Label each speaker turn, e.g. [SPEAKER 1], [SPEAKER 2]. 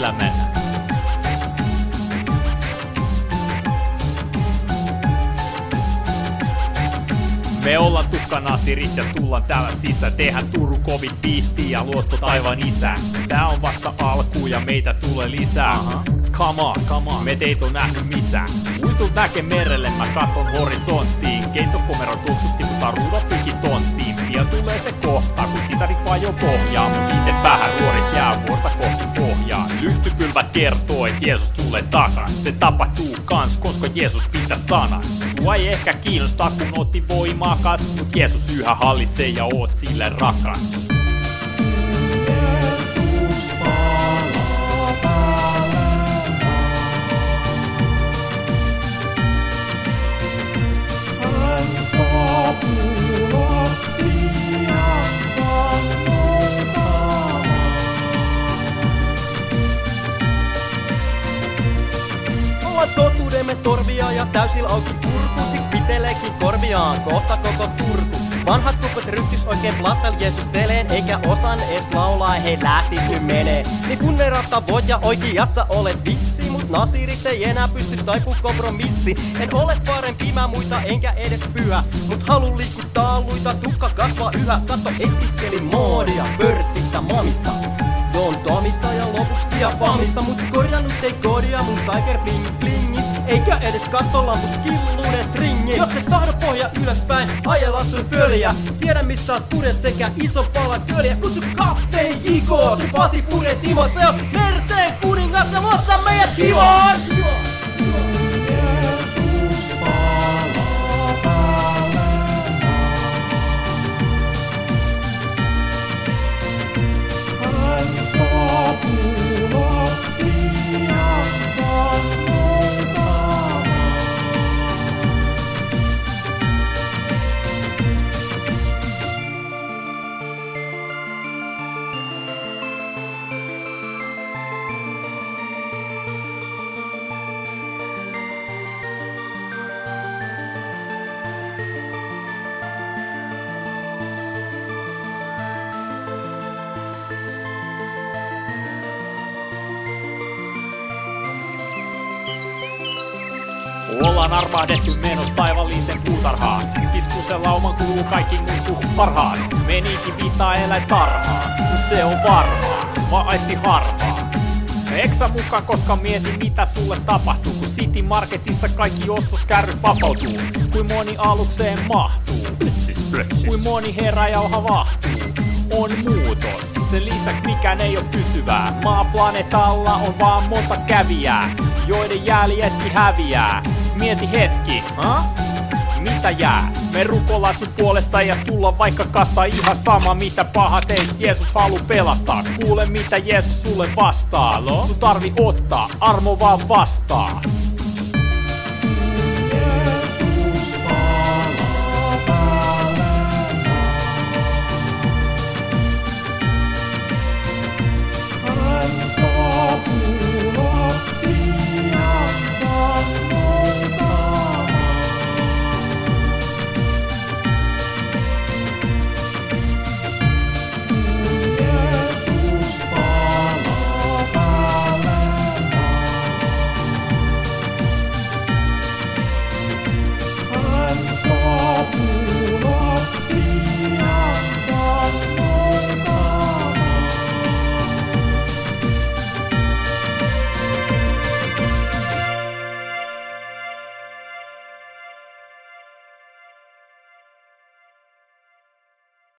[SPEAKER 1] sillä mennään. Me ollaan tukkanasirit ja tullaan täällä sisään. Tehdään Turun kovin biittiä ja luotto taivaan isä. Tää on vasta alku ja meitä tulee lisää. Come on, me teit on nähnyt missään. Uitun merelle, mä katon horizonttiin. Keittokomero tuoksut tiputaan ruudapykin tonttiin. Pian tulee se kohta, kun titarit vajoo pohjaa. Mut ite vähän ruorit jää vuorta kohti pohjaa. Lyhtypylvät kertoo, et Jeesus tulee takas. Se tapahtuu kans, koska Jeesus pitää sanas. Sua ei ehkä kiinnostaa, kun otti voimakas. Mut Jeesus yhä hallitsee ja oot sille rakas.
[SPEAKER 2] Totuudemme torvia ja täysillä auki purku, siksi piteleekin korviaan kohta koko Turku. Vanhat tupot ryhtys oikein plattal Jeesusteleen, eikä osan ees laulaa, hei lähtis nyt menee. Niin funnerata voit ja oikeassa olet vissi, mut nasirit ei enää pysty taipuu kompromissi. En ole parempi mä muita enkä edes pyhä, mut halu liikuttaa luita, tukka kasvaa yhä. Katso etiskelin moodia, pörssistä mamista. Don Tomista ja lopuks diafamista, mut korjannut ei kodia mun Tiger bling blingit. Eikä edes kattolampus killunen stringit. Jos et tahdo pohja ylöspäin, ajella sun pöliä. Tiedä missä oot purjet sekä iso pala köliä. Kutsu kapteeni Iko, sun pati purjet Timo. Se on merteen kuningas ja luotsa meidät hivoon.
[SPEAKER 1] Jeesus palaa päälle hän saapuu lapsiansa noutamaan. Ollaan armahdettu menos taivallisen puutarhaan. Piskusen lauman kuuluu kaikki muut parhaan. Menikin viittaa eläin tarhaan, mut se on varmaa, mä aisti harvaa. Eksä mukaan, koska mietin mitä sulle tapahtuu, kun City Marketissa kaikki ostoskärryt vapautuu. Kuin moni alukseen mahtuu, kuin moni herää ja havahtuu. On muutos, sen lisäks mikään ei oo pysyvää. Maaplaneetalla on vaan monta kävijää, joiden jäljetkin häviää. Mieti hetki, mitä jää? Me rukoillaan sun puolesta ja tulla vaikka kastaa. Ihan sama mitä paha teit, Jeesus haluu pelastaa. Kuule mitä Jeesus sulle vastaa, sun tarvi ottaa, armo vaan vastaa.